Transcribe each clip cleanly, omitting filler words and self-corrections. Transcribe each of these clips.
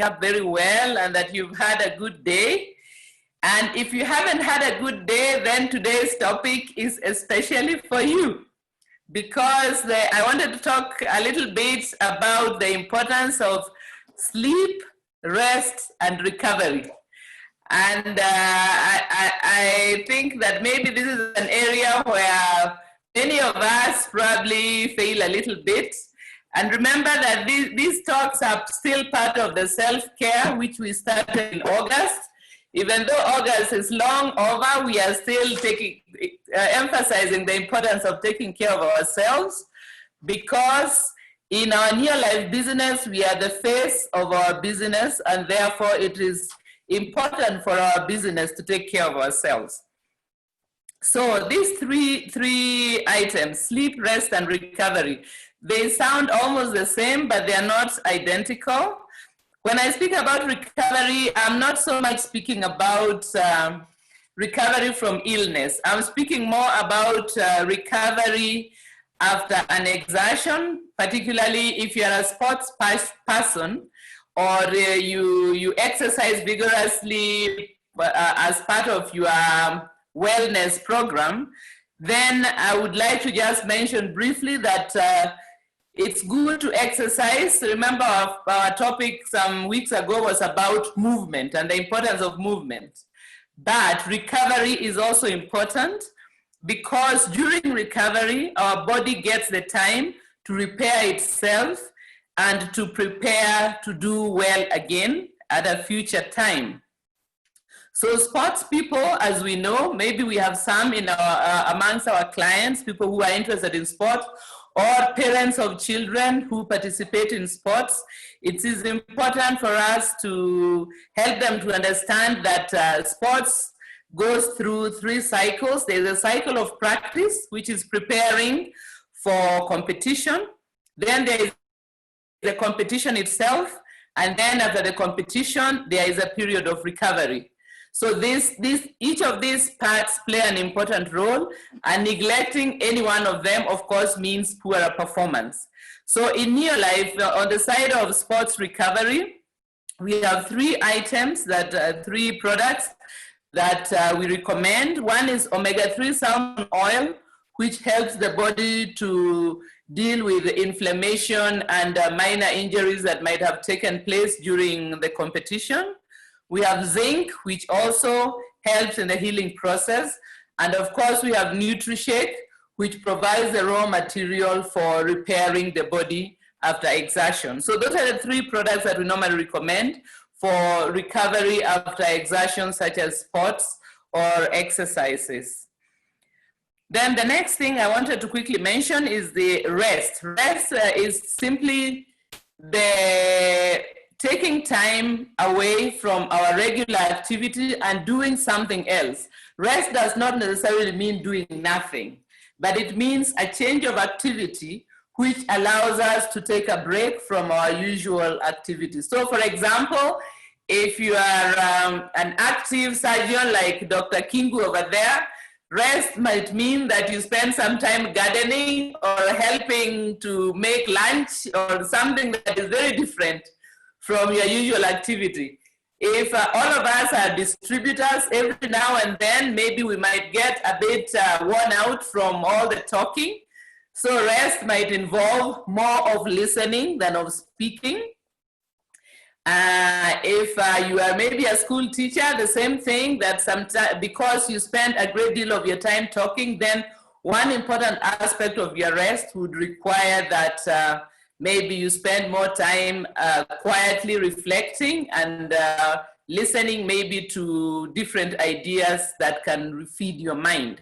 up very well and that you've had a good day. And if you haven't had a good day, then today's topic is especially for you, because I wanted to talk a little bit about the importance of sleep, rest, and recovery. And I think that maybe this is an area where many of us probably fail a little bit. And remember that these talks are still part of the self-care, which we started in August. Even though August is long over, we are still emphasizing the importance of taking care of ourselves, because in our near life business, we are the face of our business, and therefore it is important for our business to take care of ourselves. So these three items, sleep, rest, and recovery, they sound almost the same, but they are not identical. When I speak about recovery, I'm not so much speaking about recovery from illness. I'm speaking more about recovery after an exertion, particularly if you're a sports person or you exercise vigorously as part of your wellness program. Then I would like to just mention briefly that it's good to exercise. Remember our topic some weeks ago was about movement and the importance of movement. But recovery is also important, because during recovery, our body gets the time to repair itself and to prepare to do well again at a future time. So sports people, as we know, maybe we have some in amongst our clients, people who are interested in sport, or parents of children who participate in sports. It is important for us to help them to understand that sports goes through 3 cycles. There's a cycle of practice, which is preparing for competition. Then there is the competition itself. And then after the competition, there is a period of recovery. So each of these parts play an important role, and neglecting any one of them, of course, means poorer performance. So in near life, on the side of sports recovery, we have 3 items, 3 products that we recommend. One is omega-3 salmon oil, which helps the body to deal with inflammation and minor injuries that might have taken place during the competition. We have zinc, which also helps in the healing process. And of course, we have NutriShake, which provides the raw material for repairing the body after exertion. So those are the 3 products that we normally recommend for recovery after exertion, such as sports or exercises. Then the next thing I wanted to quickly mention is the rest. Rest is simply the taking time away from our regular activity and doing something else. Rest does not necessarily mean doing nothing, but it means a change of activity which allows us to take a break from our usual activities. So for example, if you are an active surgeon like Dr. Kingu over there, rest might mean that you spend some time gardening or helping to make lunch or something that is very different from your usual activity. If all of us are distributors, every now and then, maybe we might get a bit worn out from all the talking. So rest might involve more of listening than of speaking. If you are maybe a school teacher, the same thing, that sometimes because you spend a great deal of your time talking, then one important aspect of your rest would require that maybe you spend more time quietly reflecting and listening maybe to different ideas that can feed your mind.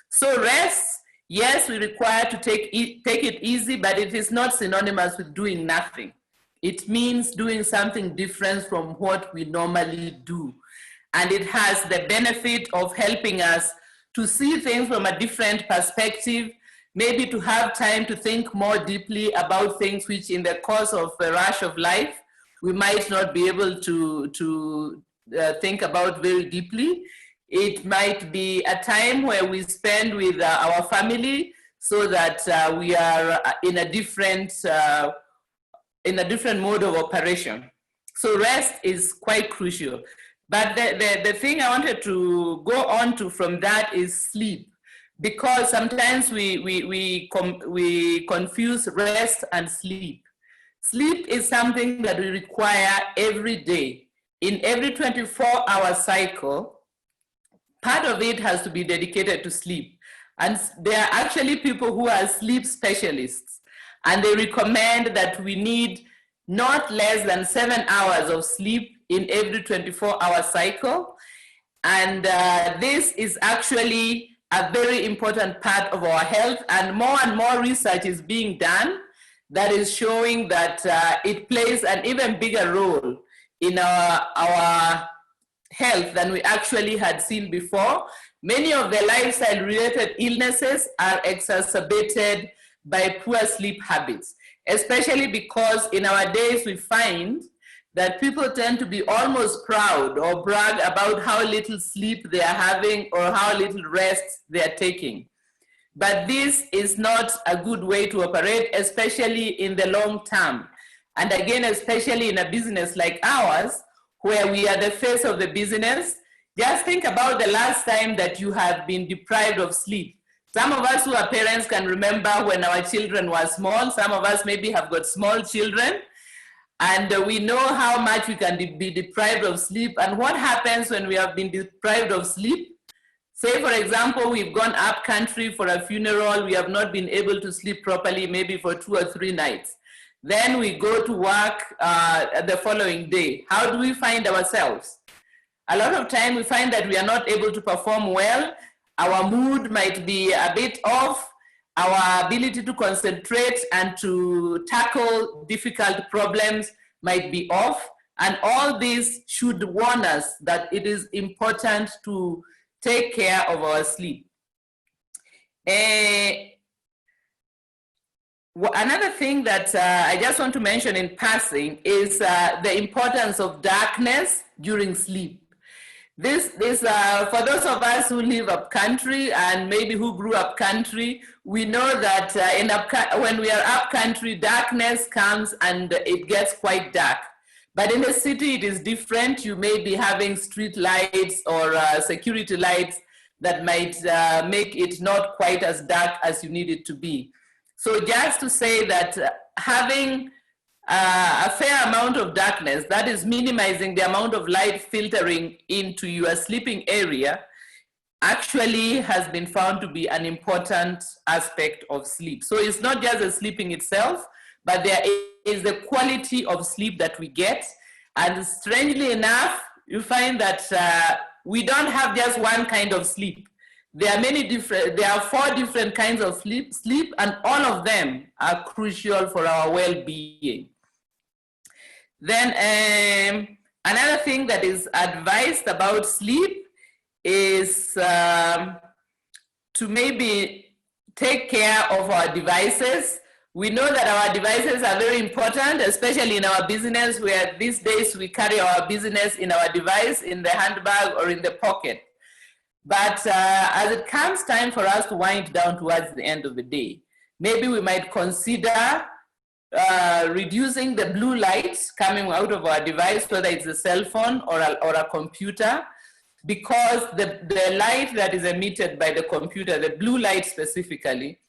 So rest, yes, we require to take it easy, but it is not synonymous with doing nothing. It means doing something different from what we normally do. And it has the benefit of helping us to see things from a different perspective, maybe to have time to think more deeply about things which in the course of a rush of life, we might not be able to think about very deeply. It might be a time where we spend with our family so that we are in a different mode of operation. So rest is quite crucial. But the thing I wanted to go on to from that is sleep, because sometimes we confuse rest and sleep. Sleep is something that we require every day. In every 24-hour cycle, part of it has to be dedicated to sleep. And there are actually people who are sleep specialists, and they recommend that we need not less than 7 hours of sleep in every 24-hour cycle. And this is actually a very important part of our health, and more research is being done that is showing that it plays an even bigger role in our health than we actually had seen before. Many of the lifestyle-related illnesses are exacerbated by poor sleep habits, especially because in our days we find that people tend to be almost proud or brag about how little sleep they are having or how little rest they are taking. But this is not a good way to operate, especially in the long term. And again, especially in a business like ours, where we are the face of the business. Just think about the last time that you have been deprived of sleep. Some of us who are parents can remember when our children were small. Some of us maybe have got small children. And we know how much we can be deprived of sleep. And what happens when we have been deprived of sleep? Say, for example, we've gone up country for a funeral. We have not been able to sleep properly, maybe for 2 or 3 nights. Then we go to work the following day. How do we find ourselves? A lot of time we find that we are not able to perform well. Our mood might be a bit off. Our ability to concentrate and to tackle difficult problems might be off. And all this should warn us that it is important to take care of our sleep. Another thing that I just want to mention in passing is the importance of darkness during sleep. This for those of us who live up country and maybe who grew up country, we know that when we are up country, darkness comes and it gets quite dark. But in the city, it is different. You may be having street lights or security lights that might make it not quite as dark as you need it to be. So just to say that having a fair amount of darkness, that is minimizing the amount of light filtering into your sleeping area, actually has been found to be an important aspect of sleep. So it's not just the sleeping itself, but there is the quality of sleep that we get. And strangely enough, you find that we don't have just one kind of sleep. There are 4 different kinds of sleep, and all of them are crucial for our well-being. Then another thing that is advised about sleep is to maybe take care of our devices. We know that our devices are very important, especially in our business, where these days we carry our business in our device, in the handbag or in the pocket. But as it comes time for us to wind down towards the end of the day, maybe we might consider reducing the blue light coming out of our device, whether it's a cell phone or a computer, because the light that is emitted by the computer, the blue light specifically,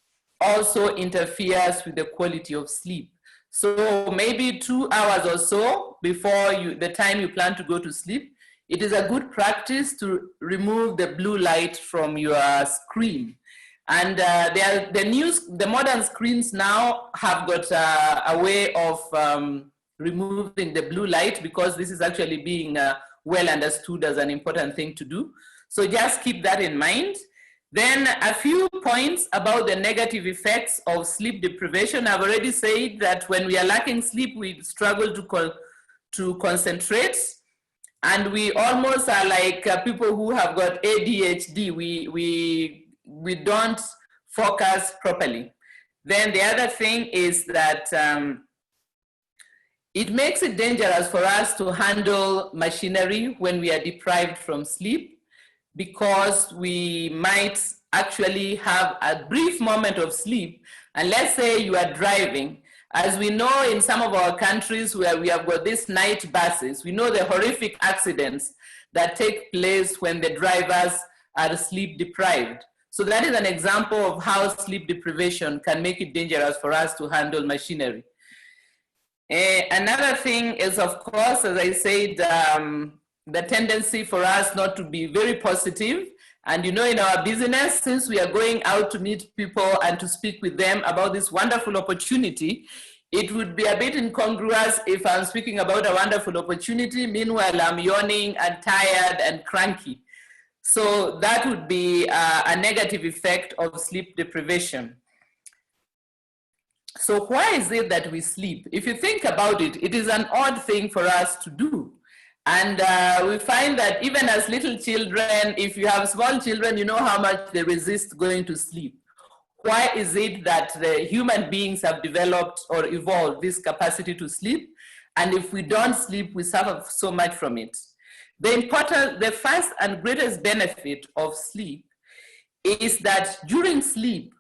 also interferes with the quality of sleep. So maybe 2 hours or so before the time you plan to go to sleep, it is a good practice to remove the blue light from your screen. And the modern screens now have got a way of removing the blue light, because this is actually being well understood as an important thing to do. So just keep that in mind. Then a few points about the negative effects of sleep deprivation. I've already said that when we are lacking sleep, we struggle to concentrate. And we almost are like people who have got ADHD. We don't focus properly. Then the other thing is that it makes it dangerous for us to handle machinery when we are deprived from sleep, because we might actually have a brief moment of sleep. And let's say you are driving As we know, in some of our countries where we have got these night buses, we know the horrific accidents that take place when the drivers are sleep deprived. So that is an example of how sleep deprivation can make it dangerous for us to handle machinery. Another thing is, of course, as I said, the tendency for us not to be very positive. And you know, in our business, since we are going out to meet people and to speak with them about this wonderful opportunity, it would be a bit incongruous if I'm speaking about a wonderful opportunity, meanwhile I'm yawning and tired and cranky. So that would be a negative effect of sleep deprivation. So why is it that we sleep? If you think about it, it is an odd thing for us to do. And we find that even as little children, if you have small children, you know how much they resist going to sleep. Why is it that the human beings have developed or evolved this capacity to sleep? And if we don't sleep, we suffer so much from it. The first and greatest benefit of sleep is that during sleep,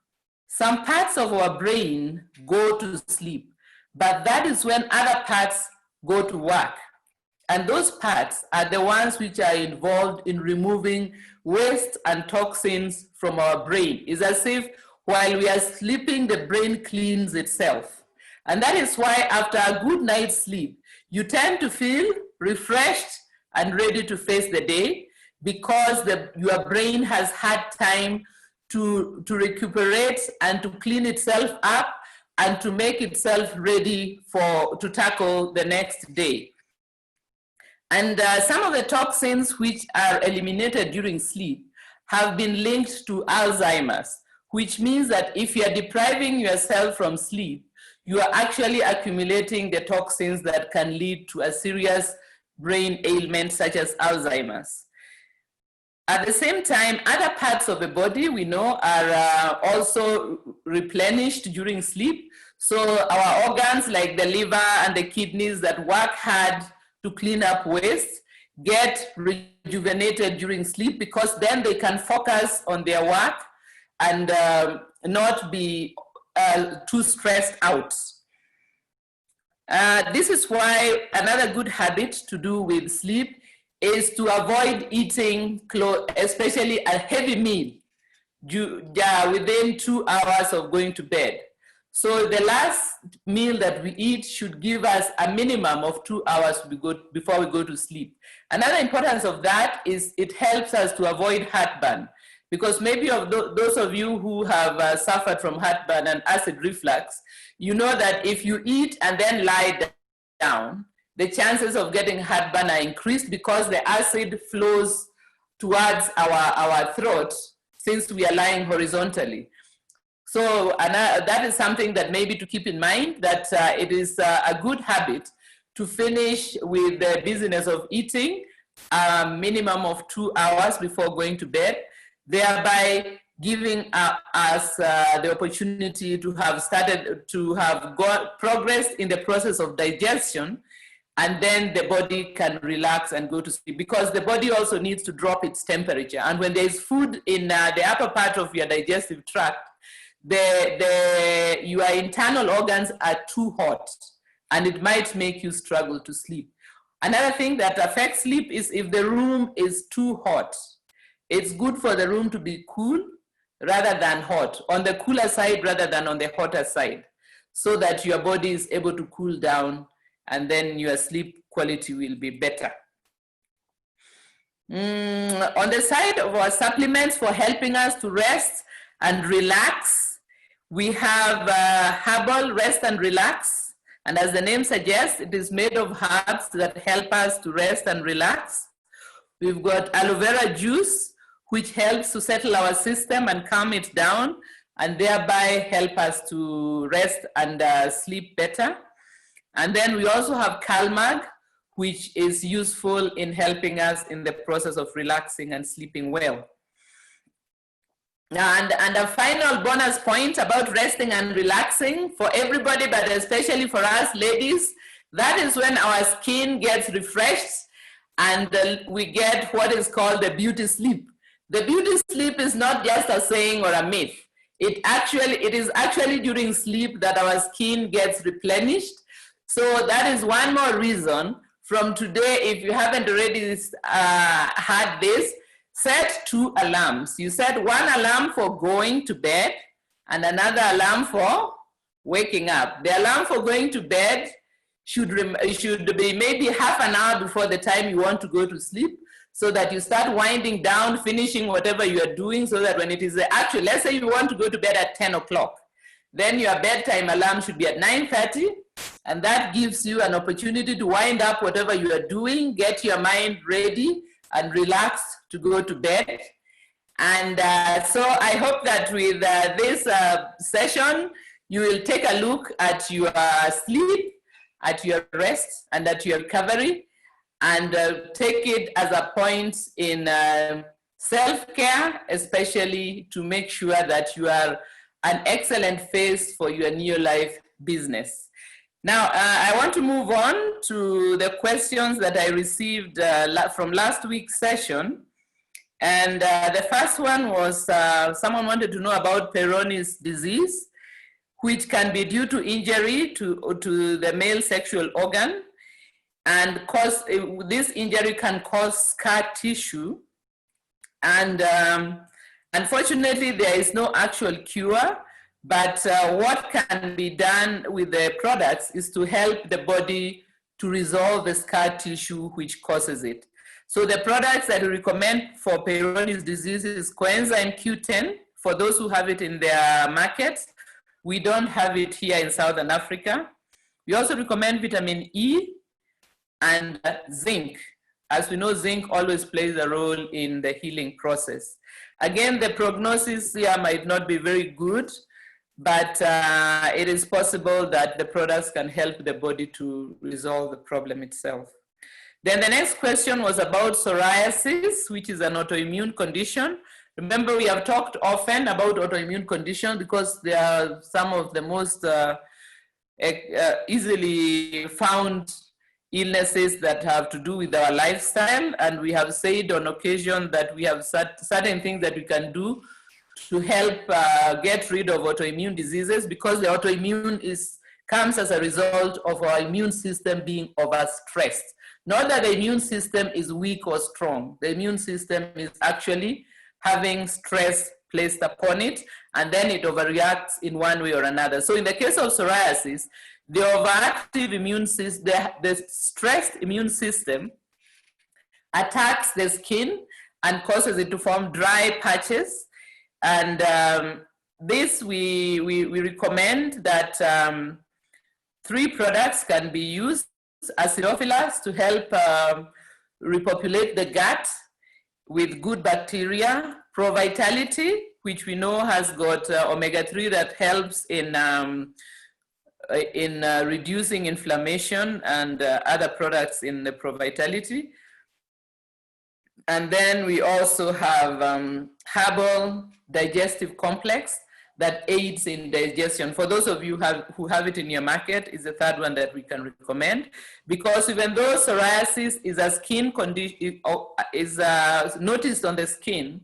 some parts of our brain go to sleep, but that is when other parts go to work. And those parts are the ones which are involved in removing waste and toxins from our brain. It's as if while we are sleeping, the brain cleans itself. And that is why after a good night's sleep, you tend to feel refreshed and ready to face the day, because your brain has had time to recuperate and to clean itself up and to make itself ready to tackle the next day. And some of the toxins which are eliminated during sleep have been linked to Alzheimer's, which means that if you are depriving yourself from sleep, you are actually accumulating the toxins that can lead to a serious brain ailment such as Alzheimer's. At the same time, other parts of the body we know are also replenished during sleep. So our organs like the liver and the kidneys that work hard to clean up waste get rejuvenated during sleep, because then they can focus on their work and not be too stressed out. This is why another good habit to do with sleep is to avoid eating, especially a heavy meal, within 2 hours of going to bed. So the last meal that we eat should give us a minimum of 2 hours before we go to sleep. Another importance of that is it helps us to avoid heartburn, because maybe those of you who have suffered from heartburn and acid reflux, you know that if you eat and then lie down, the chances of getting heartburn are increased because the acid flows towards our throat since we are lying horizontally. So that is something that maybe to keep in mind, that it is a good habit to finish with the business of eating a minimum of 2 hours before going to bed, thereby giving us the opportunity to have got progress in the process of digestion, and then the body can relax and go to sleep, because the body also needs to drop its temperature. And when there's food in the upper part of your digestive tract, your internal organs are too hot, and it might make you struggle to sleep. Another thing that affects sleep is if the room is too hot. It's good for the room to be cool rather than hot, on the cooler side rather than on the hotter side, so that your body is able to cool down, and then your sleep quality will be better. On the side of our supplements for helping us to rest and relax, we have herbal rest and relax. And as the name suggests, it is made of herbs that help us to rest and relax. We've got aloe vera juice, which helps to settle our system and calm it down, and thereby help us to rest and sleep better. And then we also have Calmag, which is useful in helping us in the process of relaxing and sleeping well. And a final bonus point about resting and relaxing for everybody, but especially for us ladies, that is when our skin gets refreshed and we get what is called the beauty sleep. The beauty sleep is not just a saying or a myth. It is actually during sleep that our skin gets replenished. So that is one more reason. From today, if you haven't already had this, set 2 alarms. You set one alarm for going to bed and another alarm for waking up. The alarm for going to bed should be maybe half an hour before the time you want to go to sleep, so that you start winding down, finishing whatever you are doing, so that when it is actually, let's say you want to go to bed at 10 o'clock, then your bedtime alarm should be at 9:30, and that gives you an opportunity to wind up whatever you are doing, get your mind ready and relaxed to go to bed. And so I hope that with this session, you will take a look at your sleep, at your rest, and at your recovery, and take it as a point in self-care, especially to make sure that you are an excellent face for your new life business. Now, I want to move on to the questions that I received from last week's session. And the first one was someone wanted to know about Peyronie's disease, which can be due to injury to the male sexual organ, and this injury can cause scar tissue. And unfortunately, there is no actual cure, but what can be done with the products is to help the body to resolve the scar tissue which causes it. So the products that we recommend for Peyronie's disease is coenzyme Q10, for those who have it in their markets. We don't have it here in Southern Africa. We also recommend vitamin E and zinc. As we know, zinc always plays a role in the healing process. Again, the prognosis here might not be very good, but it is possible that the products can help the body to resolve the problem itself. Then the next question was about psoriasis, which is an autoimmune condition. Remember, we have talked often about autoimmune conditions because they are some of the most easily found illnesses that have to do with our lifestyle. And we have said on occasion that we have certain things that we can do to help get rid of autoimmune diseases, because the autoimmune comes as a result of our immune system being overstressed. Not that the immune system is weak or strong. The immune system is actually having stress placed upon it, and then it overreacts in one way or another. So in the case of psoriasis, the overactive immune system, the stressed immune system attacks the skin and causes it to form dry patches. And this we recommend that 3 products can be used. Acidophilus to help repopulate the gut with good bacteria. Pro-Vitality, which we know has got omega-3 that helps in reducing inflammation, and other products in the Pro-Vitality. And then we also have herbal digestive complex that aids in digestion. For those of you who have it in your market, is the third one that we can recommend, because even though psoriasis is a skin condition, is noticed on the skin,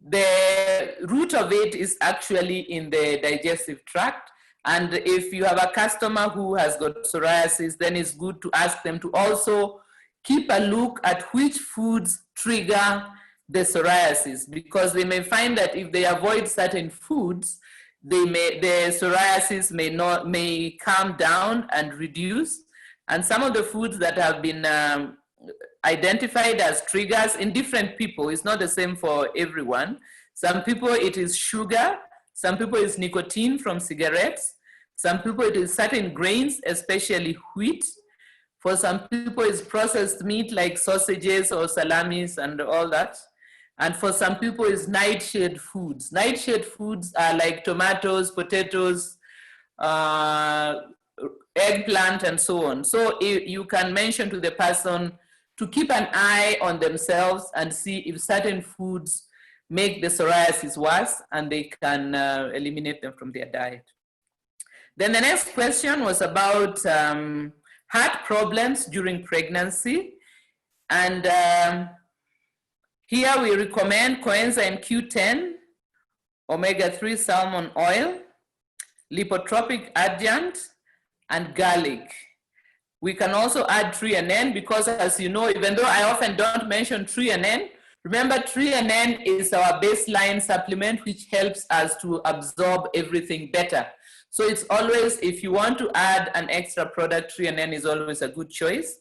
the root of it is actually in the digestive tract. And if you have a customer who has got psoriasis, then it's good to ask them to also keep a look at which foods trigger the psoriasis, because they may find that if they avoid certain foods, the psoriasis may calm down and reduce. And some of the foods that have been identified as triggers in different people, it's not the same for everyone. Some people it is sugar, some people it's nicotine from cigarettes, some people it is certain grains, especially wheat. For some people it's processed meat like sausages or salamis and all that. And for some people it's nightshade foods. Nightshade foods are like tomatoes, potatoes, eggplant, and so on. So you can mention to the person to keep an eye on themselves and see if certain foods make the psoriasis worse, and they can eliminate them from their diet. Then the next question was about heart problems during pregnancy. And here we recommend coenzyme Q10 omega-3 salmon oil, lipotropic adjunct, and garlic. We can also add threonine because, as you know, even though I often don't mention threonine, remember threonine is our baseline supplement which helps us to absorb everything better. So it's always, if you want to add an extra product, threonine is always a good choice.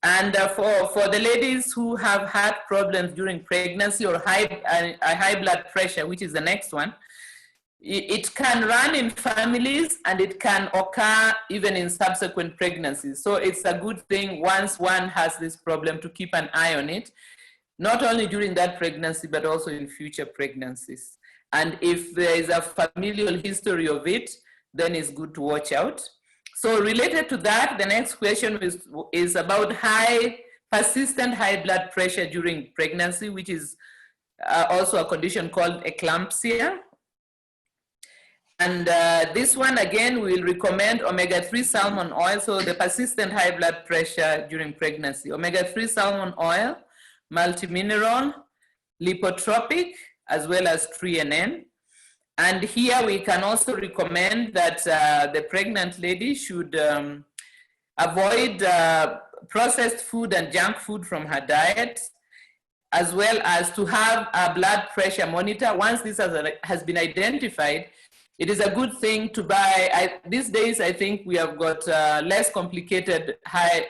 And for the ladies who have had problems during pregnancy or high blood pressure, which is the next one, it can run in families and it can occur even in subsequent pregnancies. So it's a good thing once one has this problem to keep an eye on it, not only during that pregnancy, but also in future pregnancies. And if there is a familial history of it, then it's good to watch out. So related to that, the next question is about persistent high blood pressure during pregnancy, which is also a condition called eclampsia. And this one, again, we'll recommend omega-3 salmon oil. So the persistent high blood pressure during pregnancy, omega-3 salmon oil, multimineral, lipotropic, as well as threonine. And here we can also recommend that the pregnant lady should avoid processed food and junk food from her diet, as well as to have a blood pressure monitor. Once this has been identified, it is a good thing to buy. These days, I think we have got less complicated high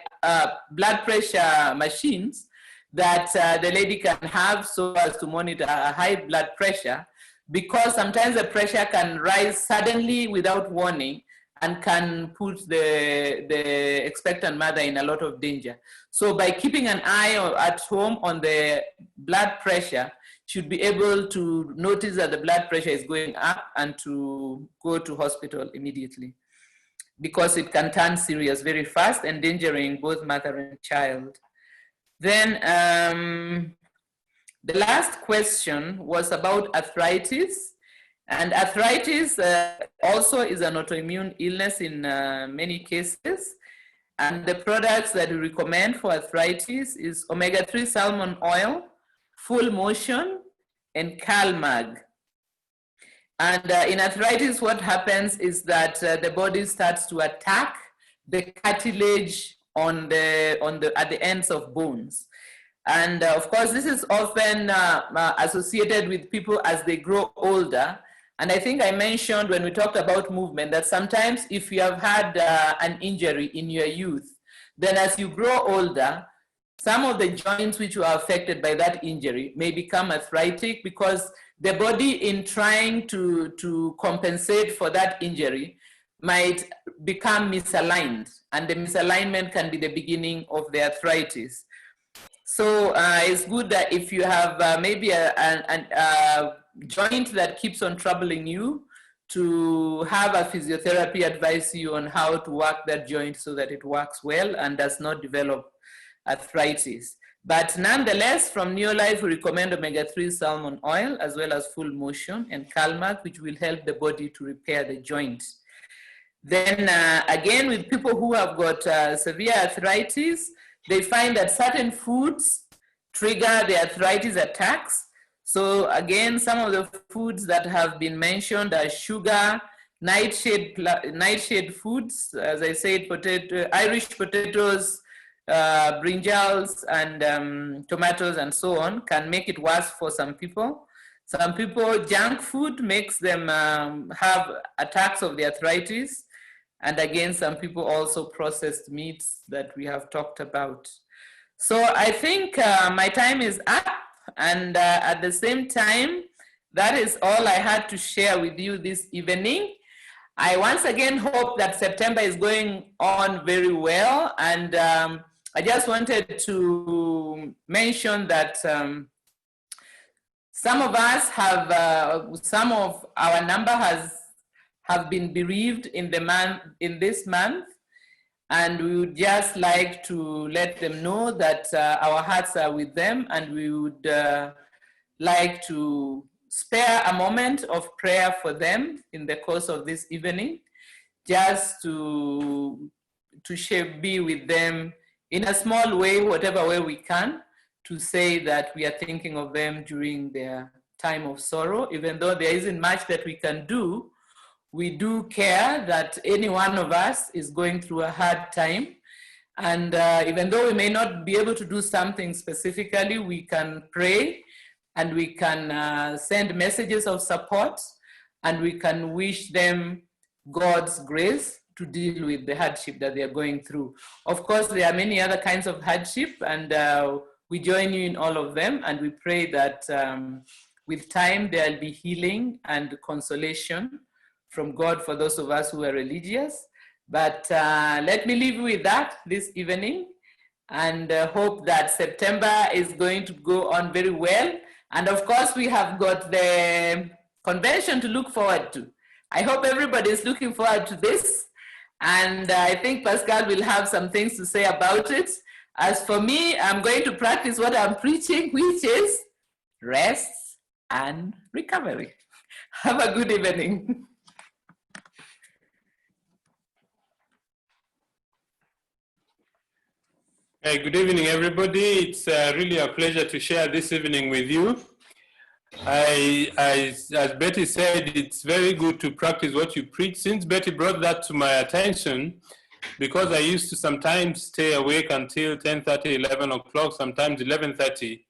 blood pressure machines that the lady can have so as to monitor a high blood pressure, because sometimes the pressure can rise suddenly without warning and can put the expectant mother in a lot of danger. So by keeping an eye at home on the blood pressure, should be able to notice that the blood pressure is going up and to go to hospital immediately, because it can turn serious very fast, endangering both mother and child. Then the last question was about arthritis. And arthritis also is an autoimmune illness in many cases. And the products that we recommend for arthritis is omega-3 salmon oil, full motion, and CalMag. And in arthritis, what happens is that the body starts to attack the cartilage at the ends of bones. And of course, this is often associated with people as they grow older. And I think I mentioned when we talked about movement that sometimes if you have had an injury in your youth, then as you grow older, some of the joints which were affected by that injury may become arthritic, because the body, in trying to compensate for that injury, might become misaligned, and the misalignment can be the beginning of the arthritis. So it's good that if you have maybe a joint that keeps on troubling you, to have a physiotherapy advise you on how to work that joint so that it works well and does not develop arthritis. But nonetheless, from Neolife, we recommend omega-3 salmon oil, as well as full motion and CalMag, which will help the body to repair the joint. Then again, with people who have got severe arthritis, they find that certain foods trigger the arthritis attacks. So again, some of the foods that have been mentioned are sugar, nightshade foods, as I said, Irish potatoes, brinjals, and tomatoes, and so on, can make it worse for some people. Some people, junk food makes them have attacks of the arthritis. And again, some people also processed meats that we have talked about. So I think my time is up. And at the same time, that is all I had to share with you this evening. I once again hope that September is going on very well. And I just wanted to mention that some of us have, some of our number have been bereaved in this month. And we would just like to let them know that our hearts are with them, and we would like to spare a moment of prayer for them in the course of this evening, just to be with them in a small way, whatever way we can, to say that we are thinking of them during their time of sorrow. Even though there isn't much that we can do, we do care that any one of us is going through a hard time. And even though we may not be able to do something specifically, we can pray and we can send messages of support and we can wish them God's grace to deal with the hardship that they are going through. Of course, there are many other kinds of hardship and we join you in all of them, and we pray that with time there'll be healing and consolation from God for those of us who are religious. But let me leave you with that this evening, and hope that September is going to go on very well. And of course, we have got the convention to look forward to. I hope everybody is looking forward to this. And I think Pascal will have some things to say about it. As for me, I'm going to practice what I'm preaching, which is rest and recovery. Have a good evening. Hey, good evening, everybody. It's really a pleasure to share this evening with you. As Betty said, it's very good to practice what you preach. Since Betty brought that to my attention, because I used to sometimes stay awake until 10:30, 11 o'clock, sometimes 11:30.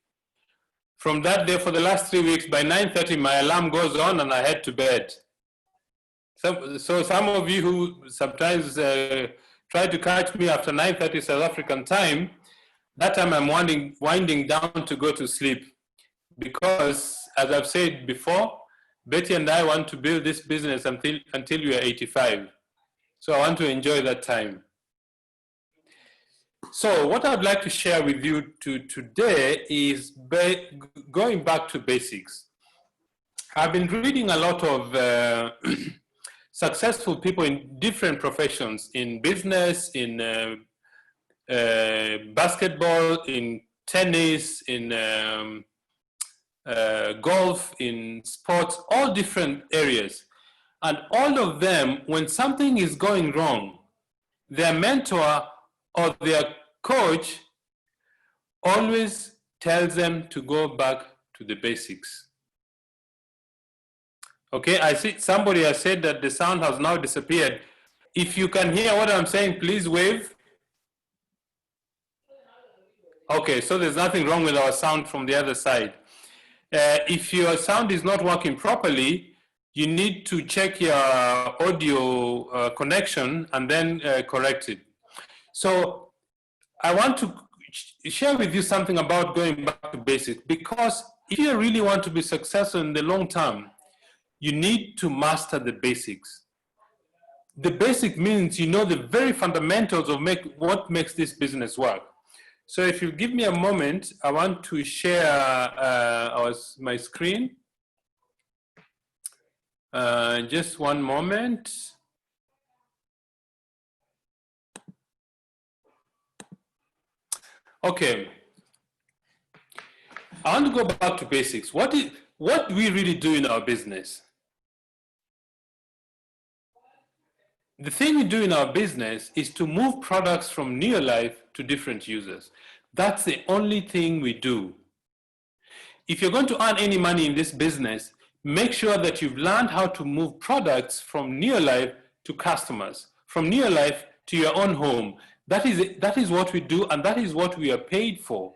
From that day, for the last 3 weeks, by 9:30, my alarm goes on and I head to bed. So some of you who sometimes try to catch me after 9:30 South African time, that time I'm winding down to go to sleep. Because, as I've said before, Betty and I want to build this business until we are 85. So I want to enjoy that time. So what I'd like to share with you today is going back to basics. I've been reading a lot of successful people in different professions, in business, in basketball, in tennis, in golf, in sports, all different areas. And all of them, when something is going wrong, their mentor or their coach always tells them to go back to the basics. Okay, I see somebody has said that the sound has now disappeared. If you can hear what I'm saying, please wave. Okay, so there's nothing wrong with our sound from the other side. If your sound is not working properly, you need to check your audio connection and then correct it. So I want to share with you something about going back to basics, because if you really want to be successful in the long term, you need to master the basics. The basic means you know the very fundamentals of what makes this business work. So if you give me a moment, I want to share my screen. Just one moment. Okay. I want to go back to basics. What do we really do in our business? The thing we do in our business is to move products from near life to different users. That's the only thing we do. If you're going to earn any money in this business, make sure that you've learned how to move products from near life to customers, from near life to your own home. That is what we do, and that is what we are paid for.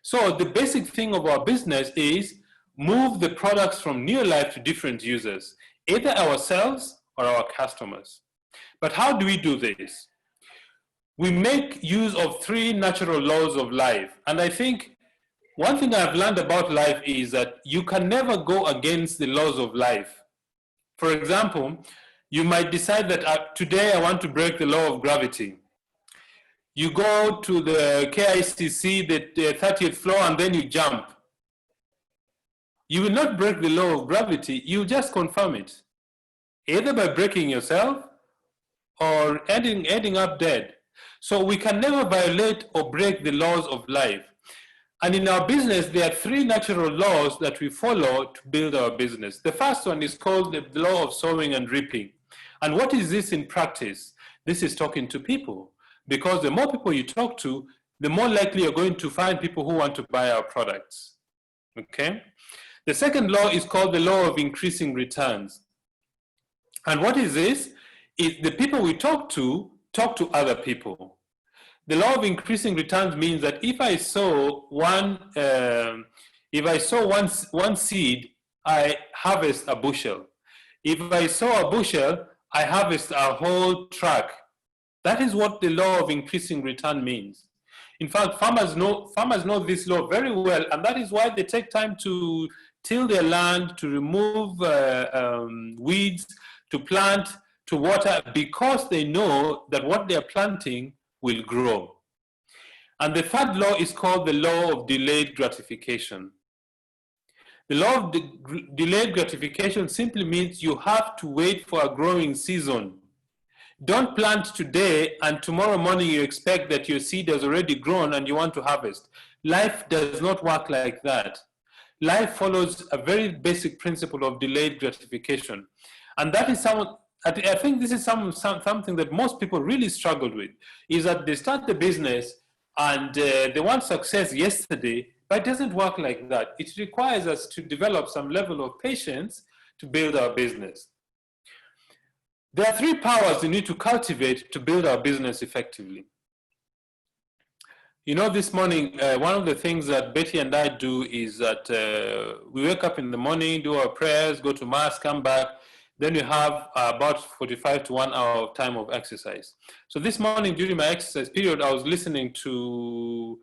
So the basic thing of our business is move the products from near life to different users, either ourselves or our customers. But how do we do this? We make use of 3 natural laws of life. And I think one thing I've learned about life is that you can never go against the laws of life. For example, you might decide that today I want to break the law of gravity. You go to the KICC, the 30th floor, and then you jump. You will not break the law of gravity, you just confirm it, either by breaking yourself or ending up dead. So we can never violate or break the laws of life. And in our business, there are 3 natural laws that we follow to build our business. The first one is called the law of sowing and reaping. And what is this in practice? This is talking to people, because the more people you talk to, the more likely you're going to find people who want to buy our products. Okay? The second law is called the law of increasing returns. And what is this? Is the people we talk to other people. The law of increasing returns means that if I sow one seed, I harvest a bushel. If I sow a bushel, I harvest a whole track. That is what the law of increasing return means. In fact, farmers know this law very well, and that is why they take time to till their land, to remove weeds, to plant, to water, because they know that what they're planting will grow. And the third law is called the law of delayed gratification. The law of delayed gratification simply means you have to wait for a growing season. Don't plant today and tomorrow morning you expect that your seed has already grown and you want to harvest. Life does not work like that. Life follows a very basic principle of delayed gratification. And that is I think this is something that most people really struggle with, is that they start the business and they want success yesterday, but it doesn't work like that. It requires us to develop some level of patience to build our business. There are three powers we need to cultivate to build our business effectively. You know, this morning, one of the things that Betty and I do is that we wake up in the morning, do our prayers, go to mass, come back. Then we have about 45 to 1 hour of time of exercise. So this morning during my exercise period, I was listening to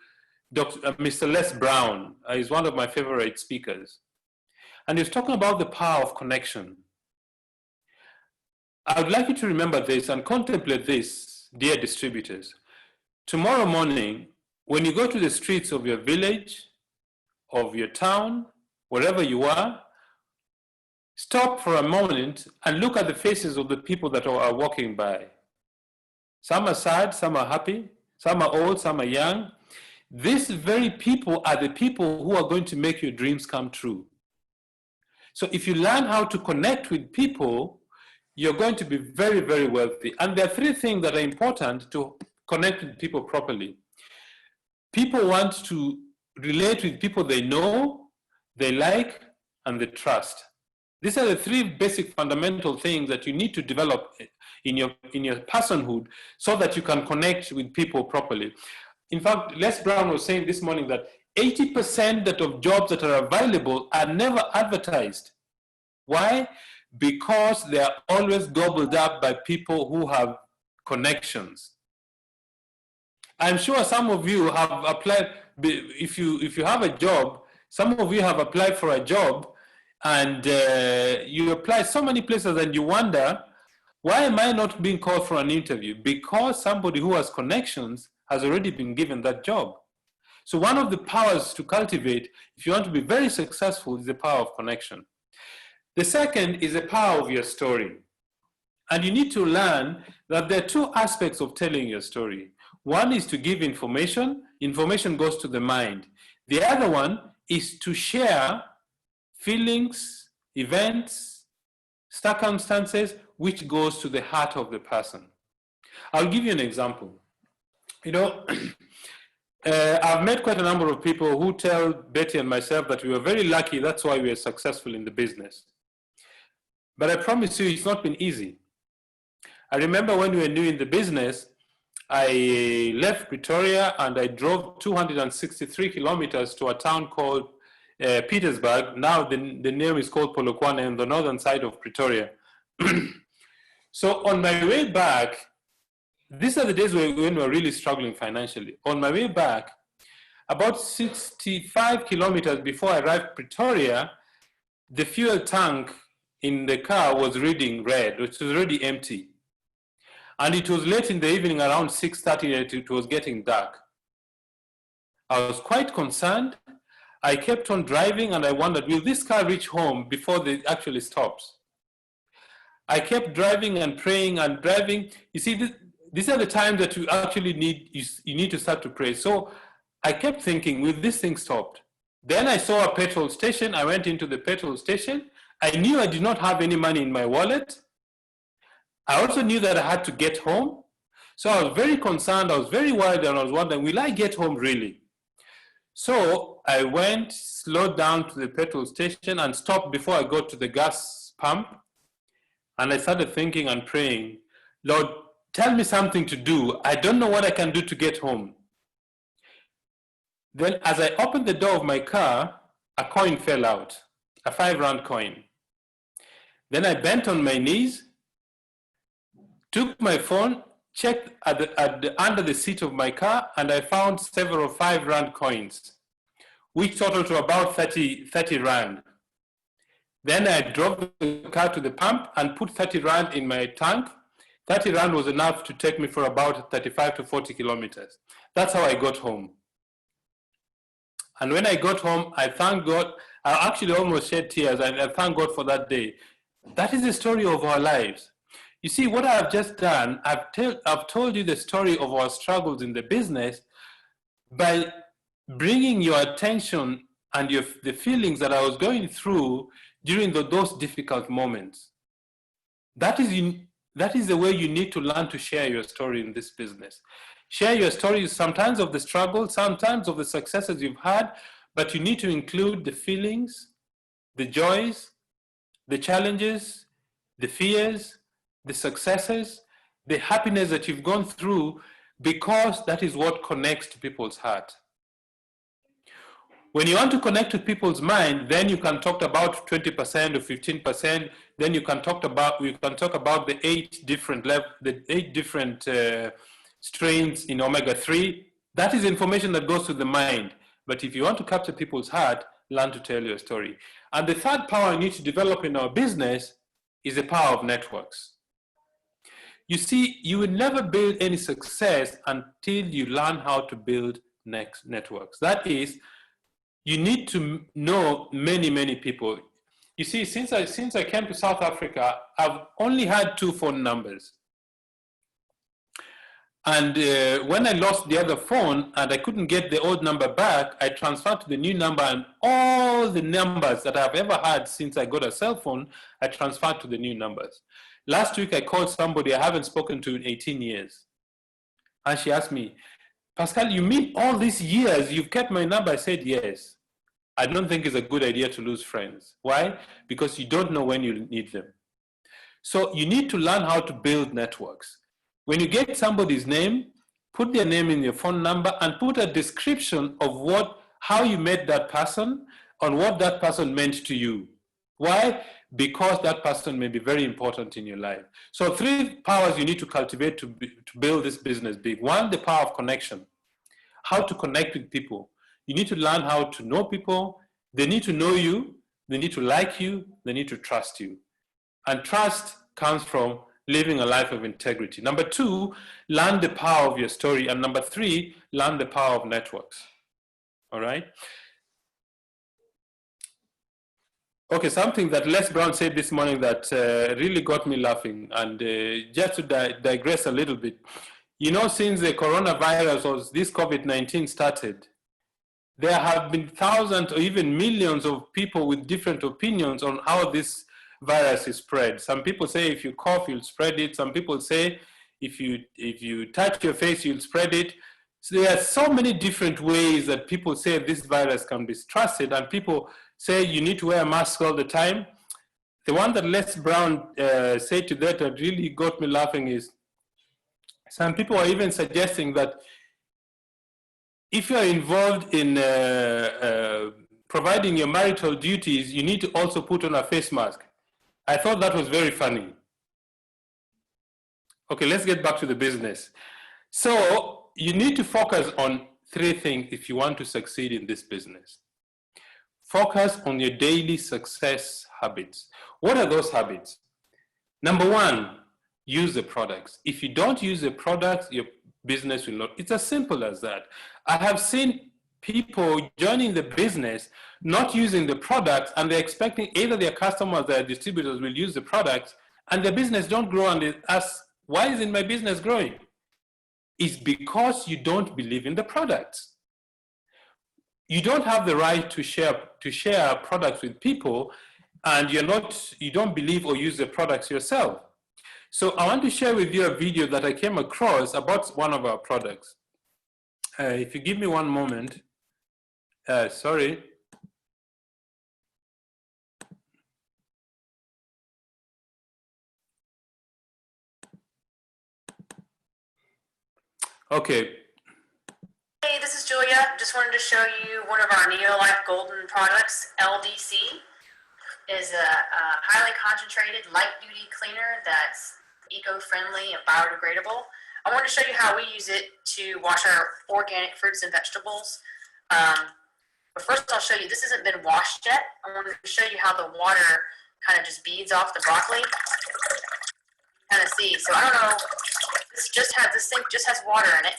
Mr. Les Brown. He's one of my favorite speakers. And he was talking about the power of connection. I would like you to remember this and contemplate this, dear distributors. Tomorrow morning, when you go to the streets of your village, of your town, wherever you are, stop for a moment and look at the faces of the people that are walking by. Some are sad, some are happy, some are old, some are young. These very people are the people who are going to make your dreams come true. So if you learn how to connect with people, you're going to be very, very wealthy. And there are three things that are important to connect with people properly. People want to relate with people they know, they like, and they trust. These are the three basic fundamental things that you need to develop in your personhood so that you can connect with people properly. In fact, Les Brown was saying this morning that 80% of jobs that are available are never advertised. Why? Because they are always gobbled up by people who have connections. I'm sure some of you have applied, if you have a job, some of you have applied for a job and you apply so many places and you wonder, why am I not being called for an interview? Because somebody who has connections has already been given that job. So one of the powers to cultivate, if you want to be very successful, is the power of connection. The second is the power of your story. And you need to learn that there are two aspects of telling your story. One is to give information. Information goes to the mind. The other one is to share feelings, events, circumstances, which goes to the heart of the person. I'll give you an example. You know, I've met quite a number of people who tell Betty and myself that we were very lucky, that's why we are successful in the business. But I promise you, it's not been easy. I remember when we were new in the business, I left Pretoria and I drove 263 kilometers to a town called Petersburg. Now the name is called Polokwane on the northern side of Pretoria. So on my way back, these are the days when we were really struggling financially. On my way back, about 65 kilometers before I arrived Pretoria, the fuel tank in the car was reading red, which was already empty. And it was late in the evening, around 6:30, it was getting dark. I was quite concerned. I kept on driving and I wondered, will this car reach home before it actually stops? I kept driving and praying and driving. You see, these are the times that you actually need to start to pray. So I kept thinking, will this thing stop? Then I saw a petrol station. I went into the petrol station. I knew I did not have any money in my wallet. I also knew that I had to get home. So I was very concerned. I was very worried and I was wondering, will I get home really? So I went, slowed down to the petrol station and stopped before I got to the gas pump. And I started thinking and praying, Lord, tell me something to do. I don't know what I can do to get home. Then as I opened the door of my car, a coin fell out, a 5 rand coin. Then I bent on my knees, took my phone, checked under the seat of my car, and I found several 5 rand coins, which totaled to about 30 rand. Then I drove the car to the pump and put 30 rand in my tank. 30 rand was enough to take me for about 35 to 40 kilometers. That's how I got home. And when I got home, I thank God. I actually almost shed tears, and I thank God for that day. That is the story of our lives. You see, what I've just done, I've told you the story of our struggles in the business by bringing your attention and the feelings that I was going through during those difficult moments. That is the way you need to learn to share your story in this business. Share your stories, sometimes of the struggle, sometimes of the successes you've had, but you need to include the feelings, the joys, the challenges, the fears, the successes, the happiness that you've gone through, because that is what connects to people's heart. When you want to connect with people's mind, then you can talk about 20% or 15%. Then you can talk about the 8 different strains in omega-3. That is information that goes to the mind. But if you want to capture people's heart, learn to tell your story. And the third power I need to develop in our business is the power of networks. You see, you will never build any success until you learn how to build networks. That is, you need to know many, many people. You see, since I came to South Africa, I've only had 2 phone numbers. And when I lost the other phone and I couldn't get the old number back, I transferred to the new number, and all the numbers that I've ever had since I got a cell phone, I transferred to the new numbers. Last week, I called somebody I haven't spoken to in 18 years. And she asked me, Pascal, you mean all these years you've kept my number? I said, yes. I don't think it's a good idea to lose friends. Why? Because you don't know when you need them. So you need to learn how to build networks. When you get somebody's name, put their name in your phone number and put a description of how you met that person and what that person meant to you. Why? Because that person may be very important in your life. So 3 powers you need to cultivate to build this business big. 1, the power of connection. How to connect with people. You need to learn how to know people. They need to know you. They need to like you. They need to trust you. And trust comes from living a life of integrity. Number 2, learn the power of your story. And number 3, learn the power of networks. All right? Okay, something that Les Brown said this morning that really got me laughing. And just to digress a little bit, you know, since the coronavirus or this COVID-19 started, there have been thousands or even millions of people with different opinions on how this virus is spread. Some people say if you cough, you'll spread it. Some people say if you touch your face, you'll spread it. So there are so many different ways that people say this virus can be trusted, and people say you need to wear a mask all the time. The one that Les Brown said to that really got me laughing is, some people are even suggesting that if you are involved in providing your marital duties, you need to also put on a face mask. I thought that was very funny. Okay, let's get back to the business. So you need to focus on 3 things if you want to succeed in this business. Focus on your daily success habits. What are those habits? Number 1, use the products. If you don't use the products, your business will not. It's as simple as that. I have seen people joining the business not using the products, and they're expecting either their customers or their distributors will use the products, and their business don't grow, and they ask, why isn't my business growing? It's because you don't believe in the products. You don't have the right to share products with people, and you don't believe or use the products yourself. So I want to share with you a video that I came across about one of our products. If you give me one moment. Sorry. Okay. Hey, this is Julia. Just wanted to show you one of our Neolife Golden products, LDC. Is a highly concentrated light-duty cleaner that's eco-friendly and biodegradable. I want to show you how we use it to wash our organic fruits and vegetables. But first I'll show you, this hasn't been washed yet. I want to show you how the water kind of just beads off the broccoli. Kind of see, so I don't know, this sink just has water in it.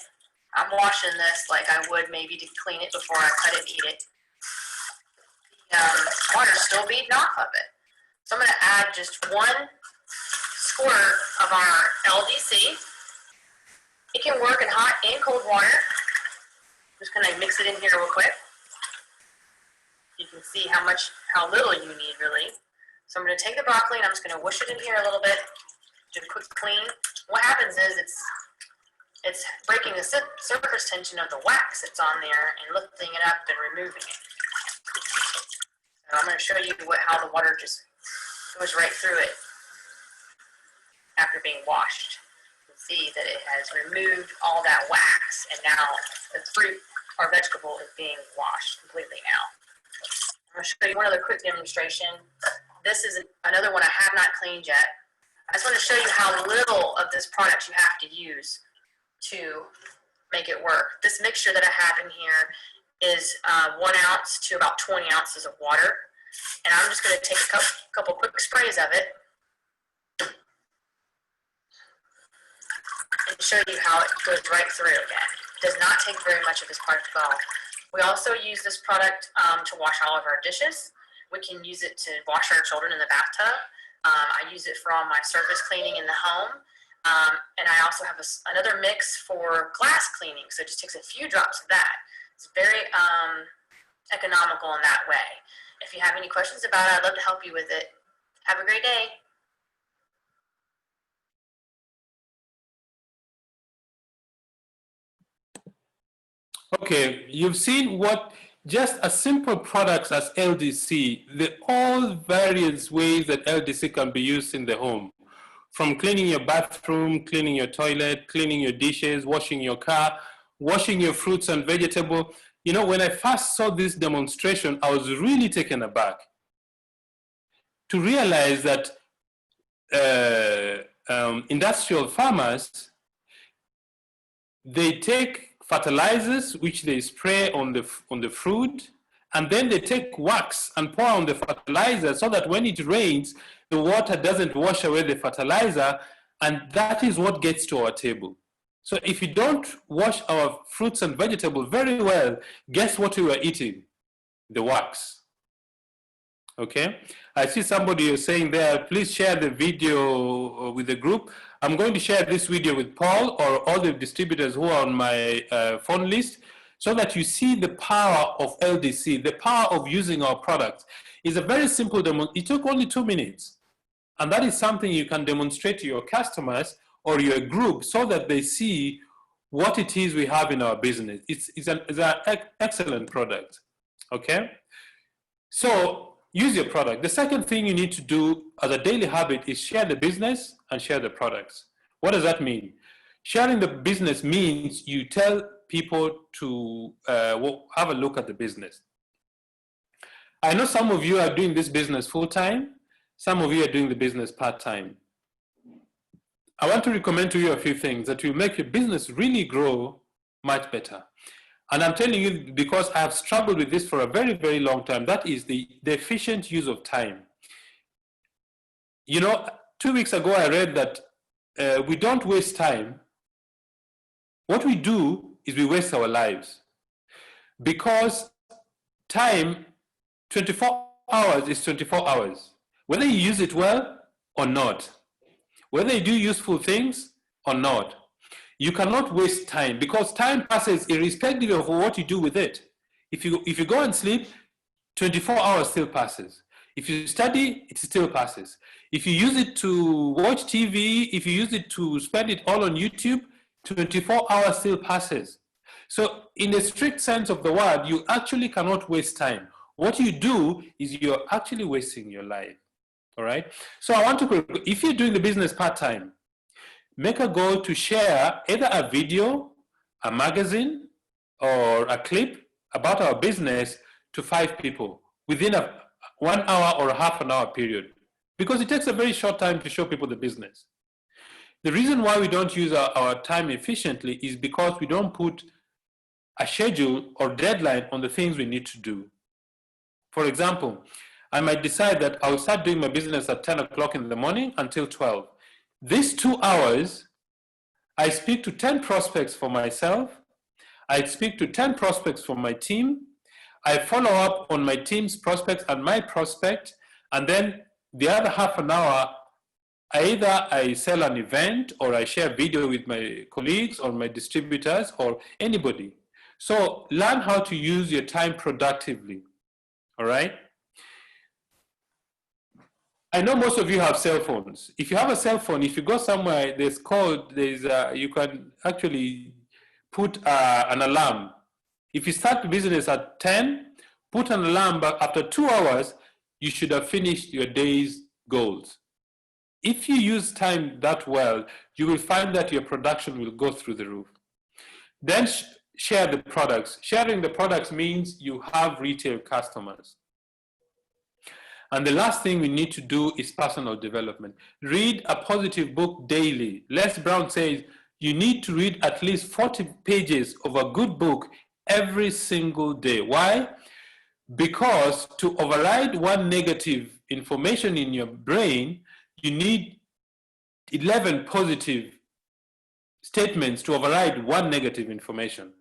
I'm washing this like I would maybe to clean it before I cut it and eat it. Water's still beading off of it. So I'm going to add just 1 squirt of our LDC. It can work in hot and cold water. I'm just going to mix it in here real quick. You can see how little you need really. So I'm going to take the broccoli and I'm just going to whoosh it in here a little bit. Do a quick clean. What happens is it's breaking the surface tension of the wax that's on there and lifting it up and removing it. So I'm going to show you how the water just goes right through it after being washed. You can see that it has removed all that wax, and now the fruit or vegetable is being washed completely now. I'm going to show you one other quick demonstration. This is another one I have not cleaned yet. I just want to show you how little of this product you have to use to make it work. This mixture that I have in here is 1 ounce to about 20 ounces of water. And I'm just going to take a couple quick sprays of it and show you how it goes right through again. It does not take very much of this product at all. We also use this product to wash all of our dishes. We can use it to wash our children in the bathtub. I use it for all my surface cleaning in the home. And I also have another mix for glass cleaning. So it just takes a few drops of that. It's very economical in that way. If you have any questions about it, I'd love to help you with it. Have a great day. Okay, you've seen what just as simple products as LDC, all various ways that LDC can be used in the home. From cleaning your bathroom, cleaning your toilet, cleaning your dishes, washing your car, washing your fruits and vegetables. You know, when I first saw this demonstration, I was really taken aback to realize that industrial farmers, they take fertilizers which they spray on the fruit, and then they take wax and pour on the fertilizer so that when it rains, the water doesn't wash away the fertilizer, and that is what gets to our table. So if you don't wash our fruits and vegetables very well, guess what we were eating? The wax. Okay, I see somebody is saying there, please share the video with the group. I'm going to share this video with Paul or all the distributors who are on my phone list so that you see the power of LDC, the power of using our products. It's a very simple demo. It took only 2 minutes. And that is something you can demonstrate to your customers or your group so that they see what it is we have in our business. It's an excellent product, okay? So use your product. The second thing you need to do as a daily habit is share the business and share the products. What does that mean? Sharing the business means you tell people to have a look at the business. I know some of you are doing this business full-time. Some of you are doing the business part-time. I want to recommend to you a few things that will make your business really grow much better. And I'm telling you because I have struggled with this for a very, very long time. That is the efficient use of time. You know, 2 weeks ago, I read that we don't waste time. What we do is we waste our lives. Because time, 24 hours is 24 hours. Whether you use it well or not. Whether you do useful things or not. You cannot waste time because time passes irrespective of what you do with it. If you go and sleep, 24 hours still passes. If you study, it still passes. If you use it to watch TV, if you use it to spend it all on YouTube, 24 hours still passes. So in the strict sense of the word, you actually cannot waste time. What you do is you're actually wasting your life. All right. So I want to, if you're doing the business part-time, make a goal to share either a video, a magazine, or a clip about our business to 5 people within a 1 hour or a half an hour period, because it takes a very short time to show people the business. The reason why we don't use our time efficiently is because we don't put a schedule or deadline on the things we need to do. For example, I might decide that I'll start doing my business at 10 o'clock in the morning until 12. These 2 hours, I speak to 10 prospects for myself. I speak to 10 prospects for my team. I follow up on my team's prospects and my prospect. And then the other half an hour, either I sell an event or I share video with my colleagues or my distributors or anybody. So learn how to use your time productively. All right? I know most of you have cell phones. If you have a cell phone, if you go somewhere, you can actually put an alarm. If you start the business at 10, put an alarm, but after 2 hours, you should have finished your day's goals. If you use time that well, you will find that your production will go through the roof. Then share the products. Sharing the products means you have retail customers. And the last thing we need to do is personal development. Read a positive book daily. Les Brown says you need to read at least 40 pages of a good book every single day. Why? Because to override one negative information in your brain, you need 11 positive statements to override one negative information.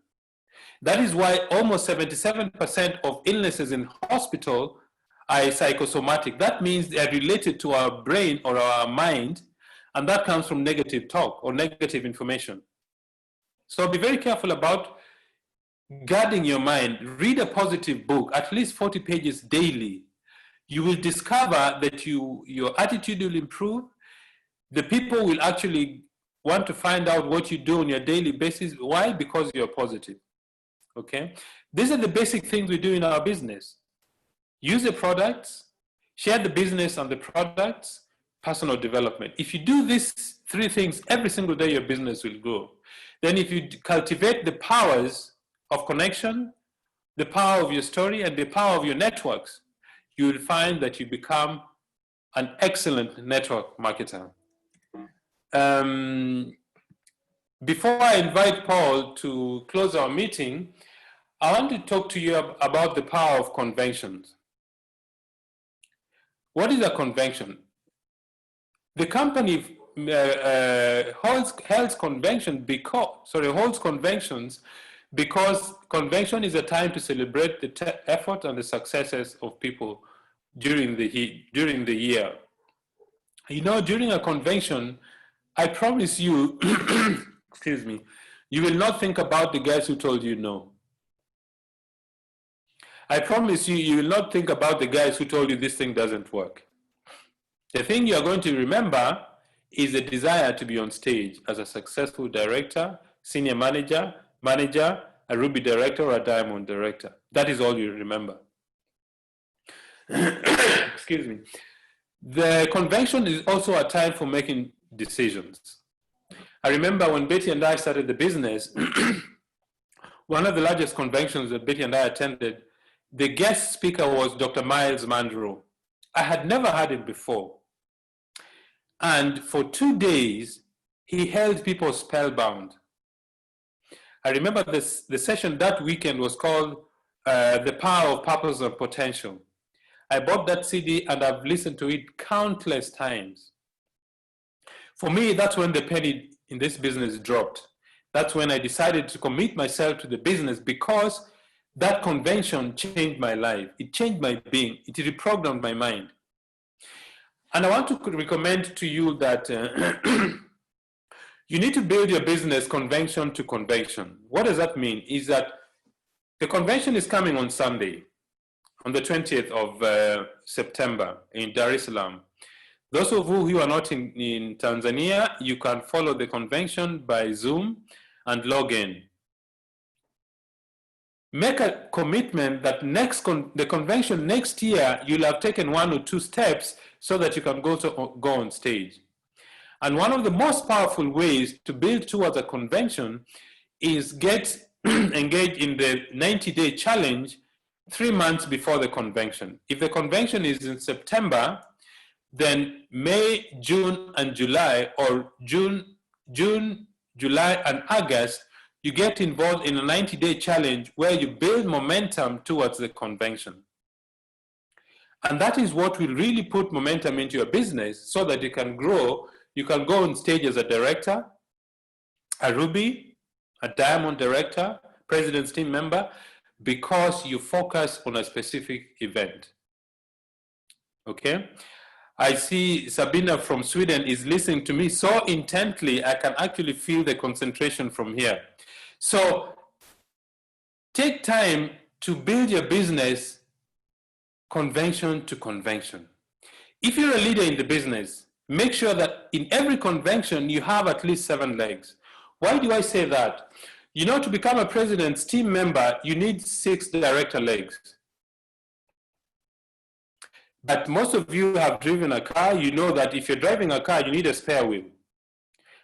That is why almost 77% of illnesses in hospital are psychosomatic. That means they are related to our brain or our mind, and that comes from negative talk or negative information. So be very careful about guarding your mind. Read a positive book, at least 40 pages daily. You will discover that your attitude will improve. The people will actually want to find out what you do on your daily basis. Why? Because you're positive. Okay? These are the basic things we do in our business. Use the products, share the business and the products, personal development. If you do these 3 things every single day, your business will grow. Then if you cultivate the powers of connection, the power of your story, and the power of your networks, you will find that you become an excellent network marketer. Before I invite Paul to close our meeting, I want to talk to you about the power of conventions. What is a convention? The company holds conventions because convention is a time to celebrate the effort and the successes of people during the year. You know, during a convention, I promise you, excuse me, you will not think about the guys who told you no. I promise you, you will not think about the guys who told you this thing doesn't work. The thing you are going to remember is the desire to be on stage as a successful director, senior manager, a Ruby director, or a Diamond director. That is all you remember. Excuse me. The convention is also a time for making decisions. I remember when Betty and I started the business, one of the largest conventions that Betty and I attended, the guest speaker was Dr. Miles Monroe. I had never heard him before. And for 2 days, he held people spellbound. I remember the session that weekend was called The Power of Purpose and Potential. I bought that CD and I've listened to it countless times. For me, that's when the penny in this business dropped. That's when I decided to commit myself to the business, because that convention changed my life. It changed my being. It reprogrammed my mind. And I want to recommend to you that you need to build your business convention to convention. What does that mean? Is that the convention is coming on Sunday, on the 20th of September in Dar es Salaam. Those of you who are not in Tanzania, you can follow the convention by Zoom and log in. make a commitment that the convention next year, you'll have taken 1 or 2 steps so that you can go on stage. And one of the most powerful ways to build towards a convention is get engaged in the 90-day challenge 3 months before the convention. If the convention is in September, then May, June, and July, or June, July, and August, you get involved in a 90-day challenge where you build momentum towards the convention. And that is what will really put momentum into your business so that you can grow. You can go on stage as a director, a Ruby, a Diamond director, president's team member, because you focus on a specific event. Okay? I see Sabina from Sweden is listening to me so intently, I can actually feel the concentration from here. So take time to build your business convention to convention. If you're a leader in the business, make sure that in every convention you have at least 7 legs. Why do I say that? You know, to become a president's team member, you need 6 director legs. But most of you have driven a car. You know that if you're driving a car, you need a spare wheel.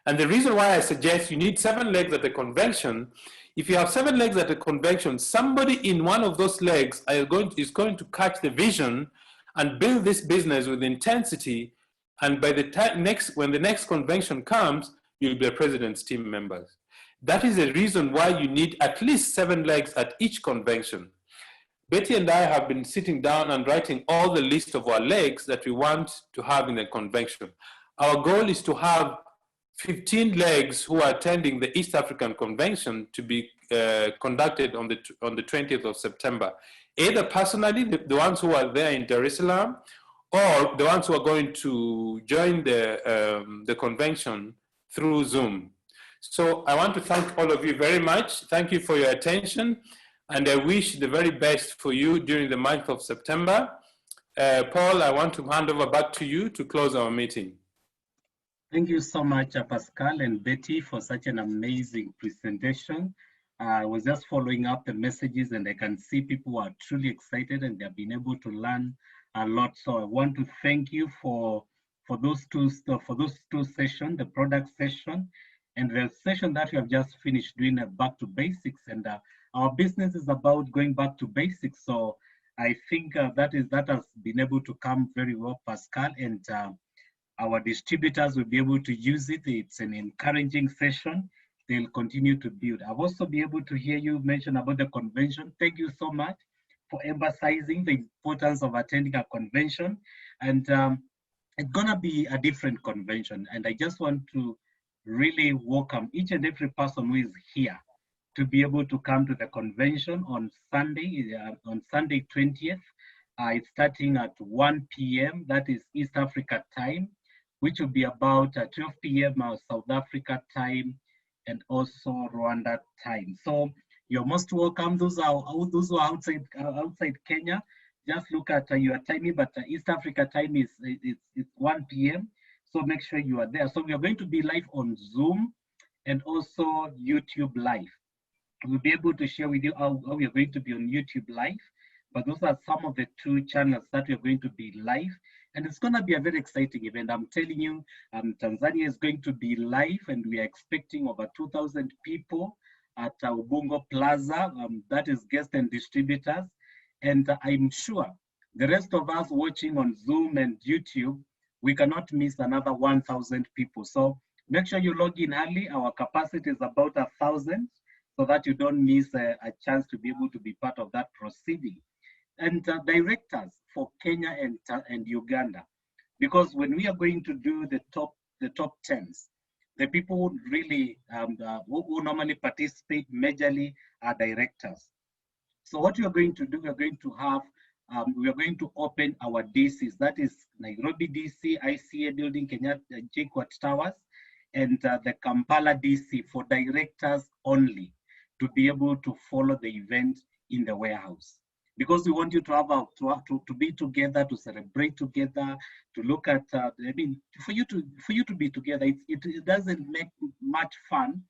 And the reason why I suggest you need 7 legs at the convention, if you have 7 legs at the convention, somebody in one of those legs is going to catch the vision and build this business with intensity. And by the time when the next convention comes, you'll be a president's team member. That is the reason why you need at least 7 legs at each convention. Betty and I have been sitting down and writing all the list of our legs that we want to have in the convention. Our goal is to have 15 legs who are attending the East African Convention to be conducted on the 20th of September. Either personally, the ones who are there in Dar es Salaam, or the ones who are going to join the convention through Zoom. So I want to thank all of you very much. Thank you for your attention. And I wish the very best for you during the month of September. Paul, I want to hand over back to you to close our meeting. Thank you so much, Pascal and Betty, for such an amazing presentation. I was just following up the messages, and I can see people are truly excited and they've been able to learn a lot. So I want to thank you for those two sessions, the product session and the session that we have just finished doing, back to basics. And our business is about going back to basics. So I think that has been able to come very well, Pascal, and our distributors will be able to use it. It's an encouraging session. They'll continue to build. I've also been able to hear you mention about the convention. Thank you so much for emphasizing the importance of attending a convention. And it's gonna be a different convention. And I just want to really welcome each and every person who is here to be able to come to the convention on Sunday 20th. It's starting at 1 p.m. That is East Africa time, which will be about 12 p.m. South Africa time and also Rwanda time. So you're most welcome. Those who are outside Kenya, just look at your timing, but East Africa time is 1 p.m. So make sure you are there. So we are going to be live on Zoom and also YouTube live. We'll be able to share with you how we are going to be on YouTube live, but those are some of the 2 channels that we are going to be live. And it's going to be a very exciting event. I'm telling you, Tanzania is going to be live, and we are expecting over 2,000 people at Ubungo Plaza. That is guests and distributors. And I'm sure the rest of us watching on Zoom and YouTube, we cannot miss another 1,000 people. So make sure you log in early. Our capacity is about 1,000, so that you don't miss a chance to be able to be part of that proceeding. And directors for Kenya and Uganda, because when we are going to do the top 10s, the people who really who normally participate majorly are directors. So what we are going to do, we are going to open our DCs. That is Nairobi DC, ICA building, Kenyatta JKUAT Towers, and the Kampala DC for directors only, to be able to follow the event in the warehouse. Because we want you to have to be together, to celebrate together, to look at. I mean, for you to be together, it doesn't make much fun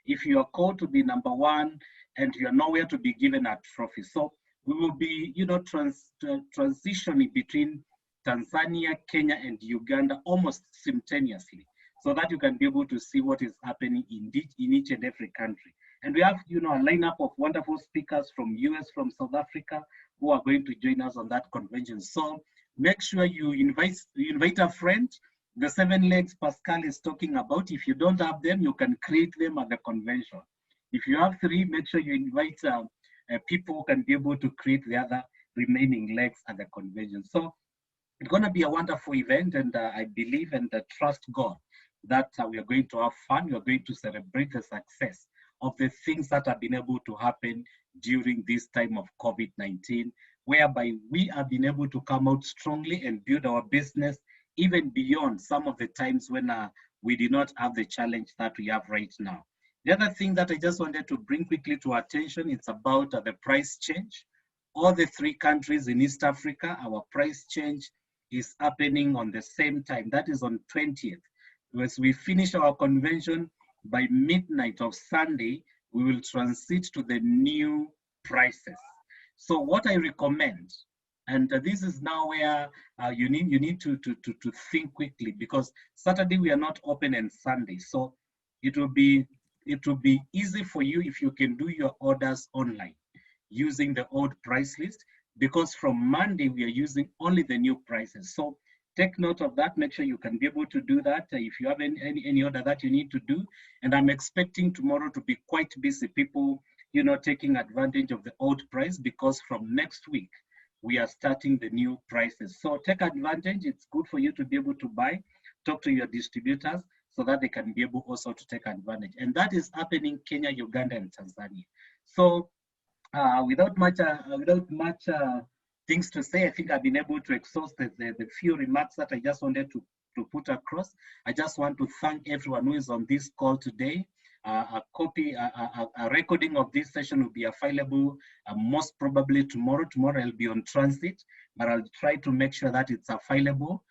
if you are called to be number one and you are nowhere to be given a trophy. So we will be, transitioning between Tanzania, Kenya, and Uganda almost simultaneously, so that you can be able to see what is happening in each and every country. And we have, a lineup of wonderful speakers from US, from South Africa, who are going to join us on that convention. So make sure you invite a friend. The 7 legs Pascal is talking about, if you don't have them, you can create them at the convention. If you have 3, make sure you invite people who can be able to create the other remaining legs at the convention. So it's going to be a wonderful event, and I believe and trust God that we are going to have fun. We are going to celebrate the success of the things that have been able to happen during this time of COVID-19, whereby we have been able to come out strongly and build our business even beyond some of the times when we did not have the challenge that we have right now. The other thing that I just wanted to bring quickly to attention, it's about the price change. All the 3 countries in East Africa, our price change is happening on the same time. That is on 20th. As we finish our convention, by midnight of Sunday, we will transit to the new prices. So what I recommend, and this is now where you need to think quickly, because Saturday we are not open and Sunday. So it will be easy for you if you can do your orders online using the old price list, because from Monday we are using only the new prices. So take note of that. Make sure you can be able to do that if you have any order that you need to do. And I'm expecting tomorrow to be quite busy. People, taking advantage of the old price, because from next week we are starting the new prices. So take advantage. It's good for you to be able to buy. Talk to your distributors so that they can be able also to take advantage. And that is happening Kenya, Uganda, and Tanzania. So without much things to say, I think I've been able to exhaust the few remarks that I just wanted to put across. I just want to thank everyone who is on this call today. A recording of this session will be available most probably tomorrow. Tomorrow I'll be on transit, but I'll try to make sure that it's available